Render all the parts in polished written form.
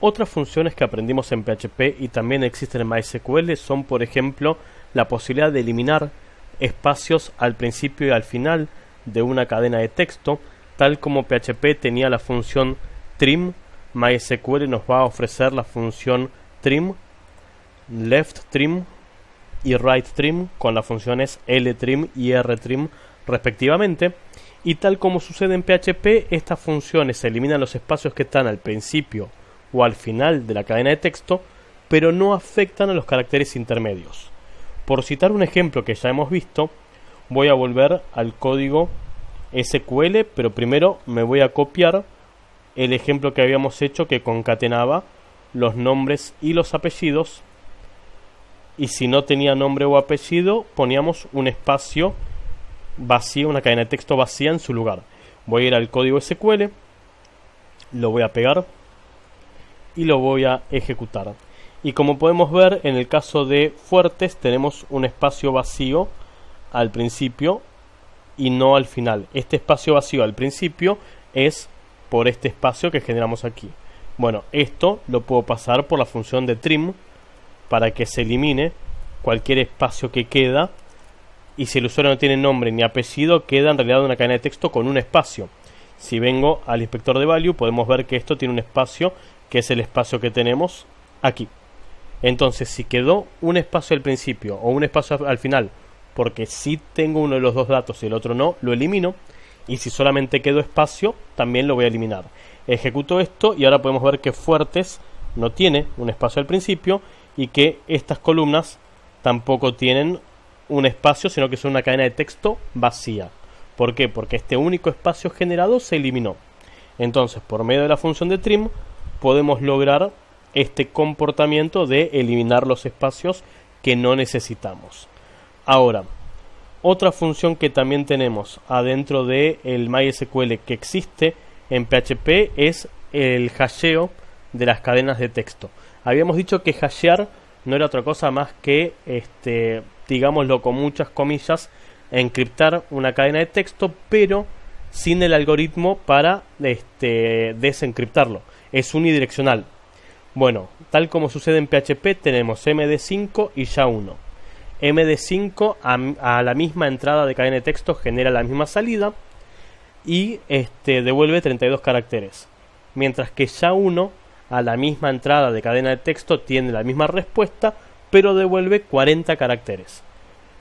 Otras funciones que aprendimos en PHP y también existen en MySQL son, por ejemplo, la posibilidad de eliminar espacios al principio y al final de una cadena de texto. Tal como PHP tenía la función trim, MySQL nos va a ofrecer la función trim, left trim y right trim, con las funciones ltrim y rtrim respectivamente. Y tal como sucede en PHP, estas funciones eliminan los espacios que están al principio o al final de la cadena de texto, pero no afectan a los caracteres intermedios. Por citar un ejemplo que ya hemos visto, voy a volver al código SQL, pero primero me voy a copiar el ejemplo que habíamos hecho, que concatenaba los nombres y los apellidos, y si no tenía nombre o apellido poníamos un espacio vacío, una cadena de texto vacía en su lugar. Voy a ir al código SQL, lo voy a pegar y lo voy a ejecutar. Y como podemos ver, en el caso de fuertes tenemos un espacio vacío al principio y no al final. Este espacio vacío al principio es por este espacio que generamos aquí. Bueno, esto lo puedo pasar por la función de trim para que se elimine cualquier espacio que queda, y si el usuario no tiene nombre ni apellido, queda en realidad una cadena de texto con un espacio. Si vengo al inspector de value, podemos ver que esto tiene un espacio, que es el espacio que tenemos aquí. Entonces, si quedó un espacio al principio o un espacio al final, porque si tengo uno de los dos datos y el otro no, lo elimino. Y si solamente quedó espacio, también lo voy a eliminar. Ejecuto esto y ahora podemos ver que fuertes no tiene un espacio al principio y que estas columnas tampoco tienen un espacio, sino que son una cadena de texto vacía. ¿Por qué? Porque este único espacio generado se eliminó. Entonces, por medio de la función de trim, podemos lograr este comportamiento de eliminar los espacios que no necesitamos. Ahora, otra función que también tenemos adentro del MySQL que existe en PHP es el hasheo de las cadenas de texto. Habíamos dicho que hashear no era otra cosa más que, digámoslo con muchas comillas, encriptar una cadena de texto, pero sin el algoritmo para desencriptarlo. Es unidireccional. Bueno, tal como sucede en PHP, tenemos MD5 y SHA-1. MD5 a la misma entrada de cadena de texto genera la misma salida y devuelve 32 caracteres, mientras que SHA-1 a la misma entrada de cadena de texto tiene la misma respuesta, pero devuelve 40 caracteres.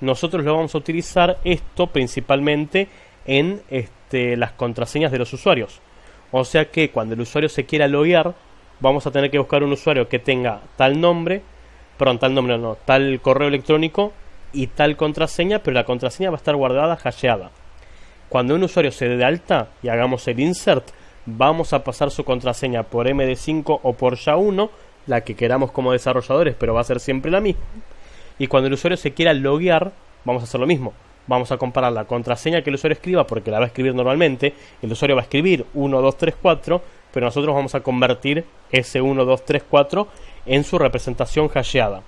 Nosotros lo vamos a utilizar esto principalmente en las contraseñas de los usuarios. O sea que cuando el usuario se quiera loguear, vamos a tener que buscar un usuario que tenga tal correo electrónico y tal contraseña, pero la contraseña va a estar guardada hasheada. Cuando un usuario se dé de alta y hagamos el insert, vamos a pasar su contraseña por MD5 o por SHA-1, la que queramos como desarrolladores, pero va a ser siempre la misma. Y cuando el usuario se quiera loguear, vamos a hacer lo mismo. Vamos a comparar la contraseña que el usuario escriba, porque la va a escribir normalmente. El usuario va a escribir 1, 2, 3, 4, pero nosotros vamos a convertir ese 1, 2, 3, 4 en su representación hasheada.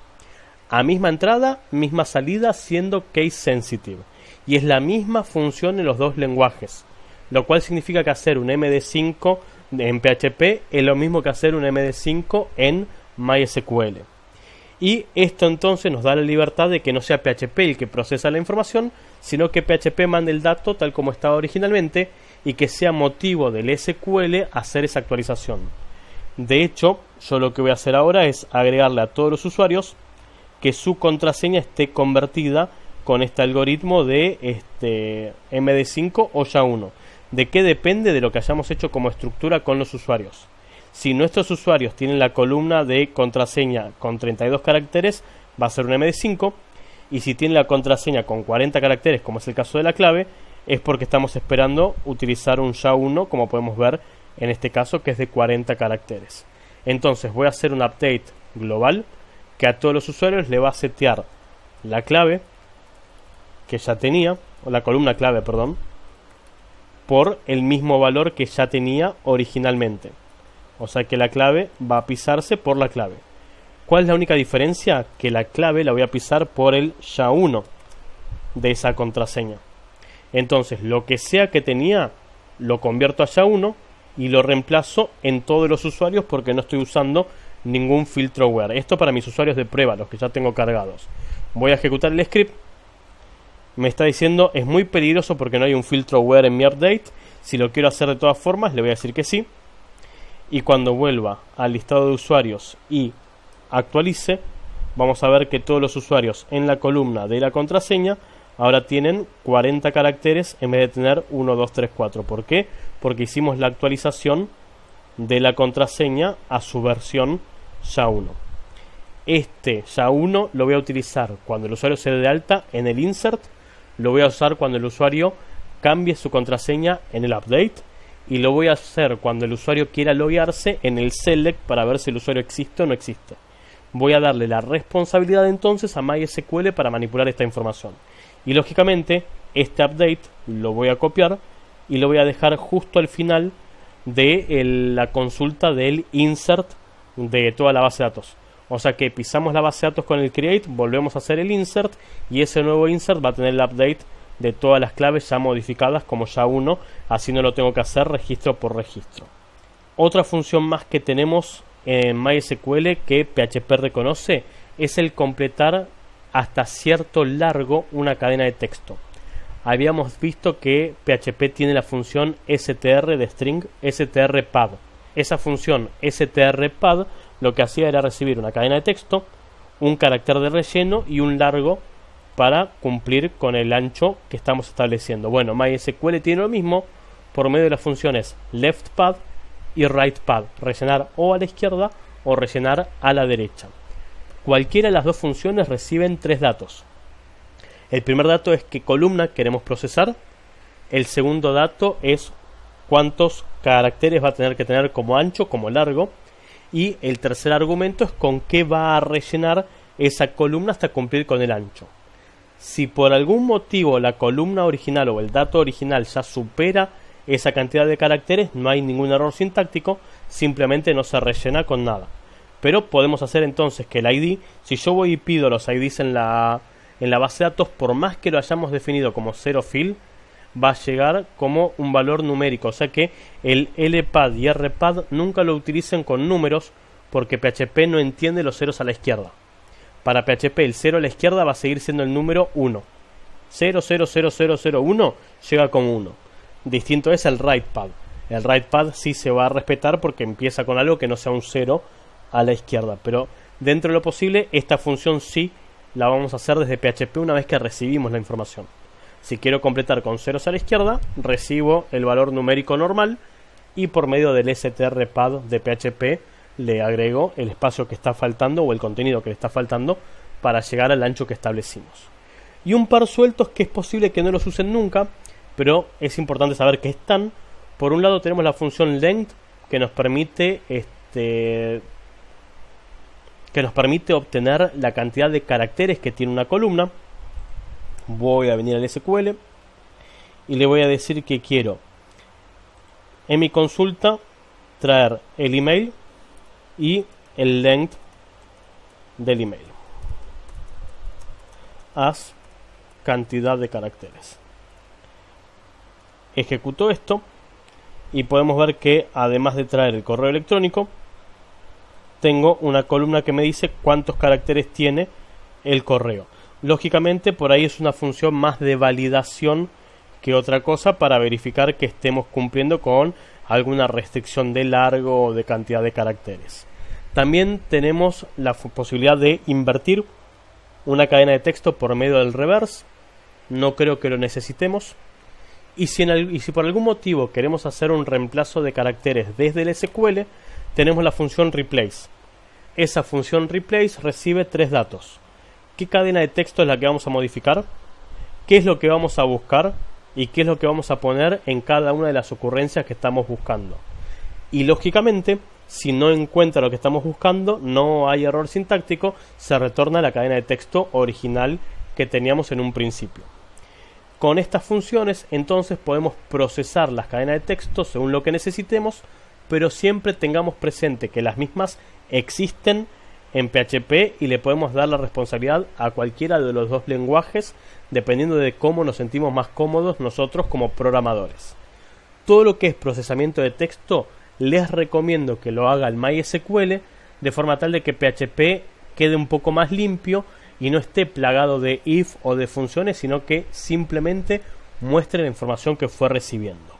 A misma entrada, misma salida, siendo case sensitive. Y es la misma función en los dos lenguajes. Lo cual significa que hacer un MD5 en PHP es lo mismo que hacer un MD5 en MySQL. Y esto entonces nos da la libertad de que no sea PHP el que procesa la información, sino que PHP mande el dato tal como estaba originalmente y que sea motivo del SQL hacer esa actualización. De hecho, yo lo que voy a hacer ahora es agregarle a todos los usuarios que su contraseña esté convertida con este algoritmo de MD5 o SHA-1. ¿De qué depende? De lo que hayamos hecho como estructura con los usuarios. Si nuestros usuarios tienen la columna de contraseña con 32 caracteres, va a ser un MD5. Y si tienen la contraseña con 40 caracteres, como es el caso de la clave, es porque estamos esperando utilizar un SHA-1, como podemos ver en este caso, que es de 40 caracteres. Entonces voy a hacer un update global que a todos los usuarios le va a setear la clave que ya tenía, o la columna clave, perdón, por el mismo valor que ya tenía originalmente. O sea que la clave va a pisarse por la clave. ¿Cuál es la única diferencia? Que la clave la voy a pisar por el SHA-1 de esa contraseña. Entonces, lo que sea que tenía, lo convierto a SHA-1 y lo reemplazo en todos los usuarios porque no estoy usando ningún filtro where. Esto para mis usuarios de prueba, los que ya tengo cargados. Voy a ejecutar el script. Me está diciendo es muy peligroso porque no hay un filtro where en mi update. Si lo quiero hacer de todas formas, le voy a decir que sí. Y cuando vuelva al listado de usuarios y actualice, vamos a ver que todos los usuarios en la columna de la contraseña ahora tienen 40 caracteres en vez de tener 1, 2, 3, 4. ¿Por qué? Porque hicimos la actualización de la contraseña a su versión SHA-1. Este SHA-1 lo voy a utilizar cuando el usuario se dé de alta en el insert, lo voy a usar cuando el usuario cambie su contraseña en el update, y lo voy a hacer cuando el usuario quiera loguearse en el select para ver si el usuario existe o no existe. Voy a darle la responsabilidad entonces a MySQL para manipular esta información. Y lógicamente este update lo voy a copiar y lo voy a dejar justo al final de la consulta del insert de toda la base de datos. O sea que pisamos la base de datos con el create, volvemos a hacer el insert y ese nuevo insert va a tener el update de todas las claves ya modificadas como SHA-1, así no lo tengo que hacer registro por registro. Otra función más que tenemos en MySQL que PHP reconoce es el completar hasta cierto largo una cadena de texto. Habíamos visto que PHP tiene la función str de string, strpad. Esa función strpad lo que hacía era recibir una cadena de texto, un carácter de relleno y un largo para cumplir con el ancho que estamos estableciendo. Bueno, MySQL tiene lo mismo por medio de las funciones leftpad y rightpad, rellenar o a la izquierda o rellenar a la derecha. Cualquiera de las dos funciones reciben tres datos. El primer dato es qué columna queremos procesar. El segundo dato es cuántos caracteres va a tener que tener como ancho, como largo. Y el tercer argumento es con qué va a rellenar esa columna hasta cumplir con el ancho. Si por algún motivo la columna original o el dato original ya supera esa cantidad de caracteres, no hay ningún error sintáctico, simplemente no se rellena con nada. Pero podemos hacer entonces que el ID, si yo voy y pido los IDs en la base de datos, por más que lo hayamos definido como 0 fill, va a llegar como un valor numérico. O sea que el lpad y rpad nunca lo utilicen con números porque PHP no entiende los ceros a la izquierda. Para PHP el 0 a la izquierda va a seguir siendo el número 1. 00001 llega como 1. Distinto es el rightpad. El rightpad sí se va a respetar porque empieza con algo que no sea un 0 a la izquierda. Pero dentro de lo posible esta función sí la vamos a hacer desde PHP una vez que recibimos la información. Si quiero completar con ceros a la izquierda, recibo el valor numérico normal y por medio del strpad de PHP le agrego el espacio que está faltando o el contenido que le está faltando para llegar al ancho que establecimos. Y un par sueltos que es posible que no los usen nunca, pero es importante saber que están. Por un lado tenemos la función length que nos permite obtener la cantidad de caracteres que tiene una columna. Voy a venir al SQL y le voy a decir que quiero en mi consulta traer el email y el length del email as cantidad de caracteres. Ejecuto esto y podemos ver que además de traer el correo electrónico tengo una columna que me dice cuántos caracteres tiene el correo. Lógicamente por ahí es una función más de validación que otra cosa para verificar que estemos cumpliendo con alguna restricción de largo o de cantidad de caracteres. También tenemos la posibilidad de invertir una cadena de texto por medio del reverse. No creo que lo necesitemos. Y si por algún motivo queremos hacer un reemplazo de caracteres desde el SQL, tenemos la función replace. Esa función replace recibe tres datos. ¿Qué cadena de texto es la que vamos a modificar? ¿Qué es lo que vamos a buscar? ¿Y qué es lo que vamos a poner en cada una de las ocurrencias que estamos buscando? Y lógicamente, si no encuentra lo que estamos buscando, no hay error sintáctico, se retorna la cadena de texto original que teníamos en un principio. Con estas funciones, entonces, podemos procesar las cadenas de texto según lo que necesitemos, pero siempre tengamos presente que las mismas existen en PHP y le podemos dar la responsabilidad a cualquiera de los dos lenguajes dependiendo de cómo nos sentimos más cómodos nosotros como programadores. todo lo que es procesamiento de texto les recomiendo que lo haga el MySQL, de forma tal de que PHP quede un poco más limpio y no esté plagado de if o de funciones, sino que simplemente muestre la información que fue recibiendo.